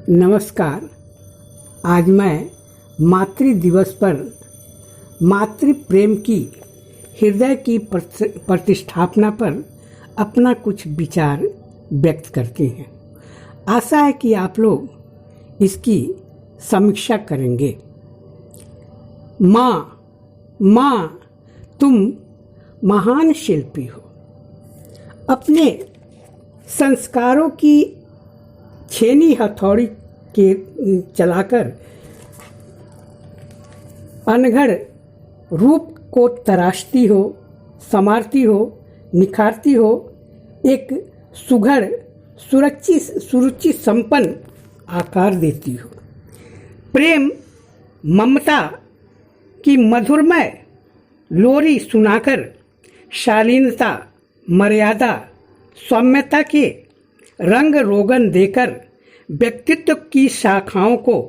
नमस्कार। आज मैं मातृ दिवस पर मातृ प्रेम की हृदय की प्रतिष्ठापना पर अपना कुछ विचार व्यक्त करते हैं। आशा है कि आप लोग इसकी समीक्षा करेंगे। माँ तुम महान शिल्पी हो। अपने संस्कारों की छेनी हथौड़ी के चलाकर अनघड़ रूप को तराशती हो, संवारती हो, निखारती हो, एक सुघड़ सुरुचि संपन्न आकार देती हो। प्रेम ममता की मधुरमय लोरी सुनाकर शालीनता, मर्यादा, सौम्यता के रंग रोगन देकर व्यक्तित्व की शाखाओं को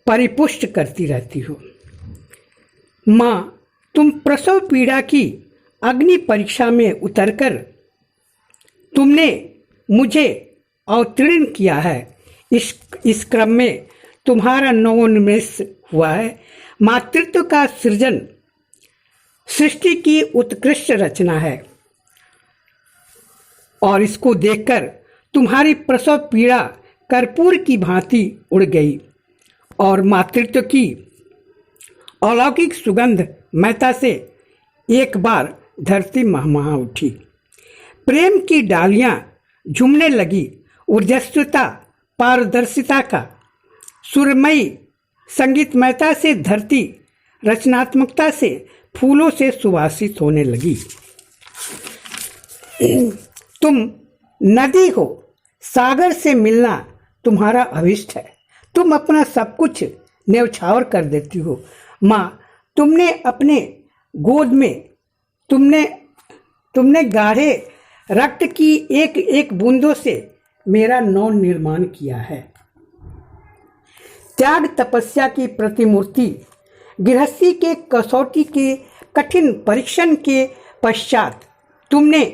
परिपुष्ट करती रहती हो। माँ, तुम प्रसव पीड़ा की अग्नि परीक्षा में उतरकर तुमने मुझे अवतीर्ण किया है। इस क्रम में तुम्हारा नवोन्मेष हुआ है। मातृत्व का सृजन सृष्टि की उत्कृष्ट रचना है और इसको देखकर तुम्हारी प्रसव पीड़ा कर्पूर की भांति उड़ गई और मातृत्व की अलौकिक सुगंध महता से एक बार धरती महमहा उठी। प्रेम की डालियां झूमने लगी। ऊर्जस्वता, पारदर्शिता का सुरमयी संगीतमयता से धरती रचनात्मकता से फूलों से सुवासित होने लगी। तुम नदी हो, सागर से मिलना तुम्हारा अभिष्ट है। तुम अपना सब कुछ न्यौछावर कर देती हो। माँ, तुमने अपने गोद में तुमने गाढ़े रक्त की एक एक बूंदों से मेरा नव निर्माण किया है। त्याग तपस्या की प्रतिमूर्ति गृहस्थी के कसौटी के कठिन परीक्षण के पश्चात तुमने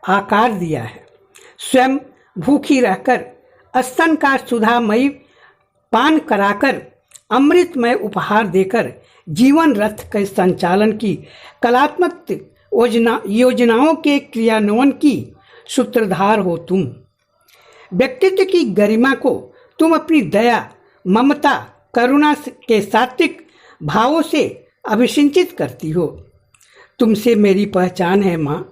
आकार दिया है। स्वयं भूखी रहकर स्तन का सुधामयी पान कराकर अमृतमय उपहार देकर जीवन रथ के संचालन की कलात्मक योजनाओं के क्रियान्वयन की सूत्रधार हो तुम। व्यक्तित्व की गरिमा को तुम अपनी दया, ममता, करुणा के सात्विक भावों से अभिसिंचित करती हो। तुमसे मेरी पहचान है माँ,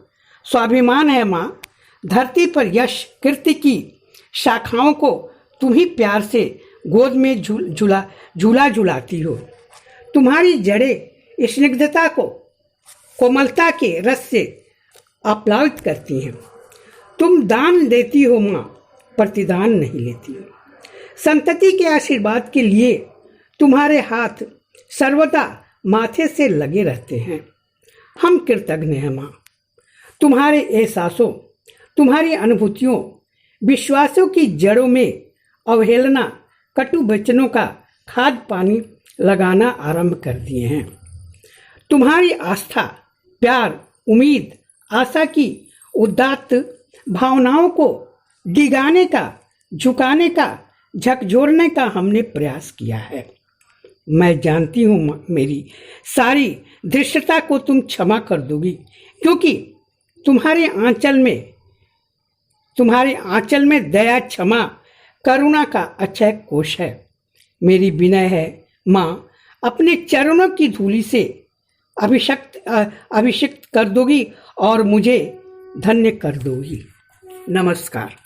स्वाभिमान है माँ। धरती पर यश कीर्ति की शाखाओं को तुम ही प्यार से गोद में झूला झुलाती हो। तुम्हारी जड़ें स्निग्धता को कोमलता के रस से आप्लावित करती हैं। तुम दान देती हो माँ, प्रतिदान नहीं लेती हो। संतति के आशीर्वाद के लिए तुम्हारे हाथ सर्वदा माथे से लगे रहते हैं। हम कृतज्ञ हैं माँ। तुम्हारे एहसासों, तुम्हारी अनुभूतियों, विश्वासों की जड़ों में अवहेलना, कटु वचनों का खाद पानी लगाना आरंभ कर दिए हैं। तुम्हारी आस्था, प्यार, उम्मीद, आशा की उदात्त भावनाओं को डिगाने का, झुकाने का, झकझोरने का हमने प्रयास किया है। मैं जानती हूँ मेरी सारी धृष्टता को तुम क्षमा कर दोगी, क्योंकि तुम्हारे आंचल में दया, क्षमा, करुणा का अक्षय कोश है। मेरी विनय है माँ, अपने चरणों की धूलि से अभिषिक्त कर दोगी और मुझे धन्य कर दोगी। नमस्कार।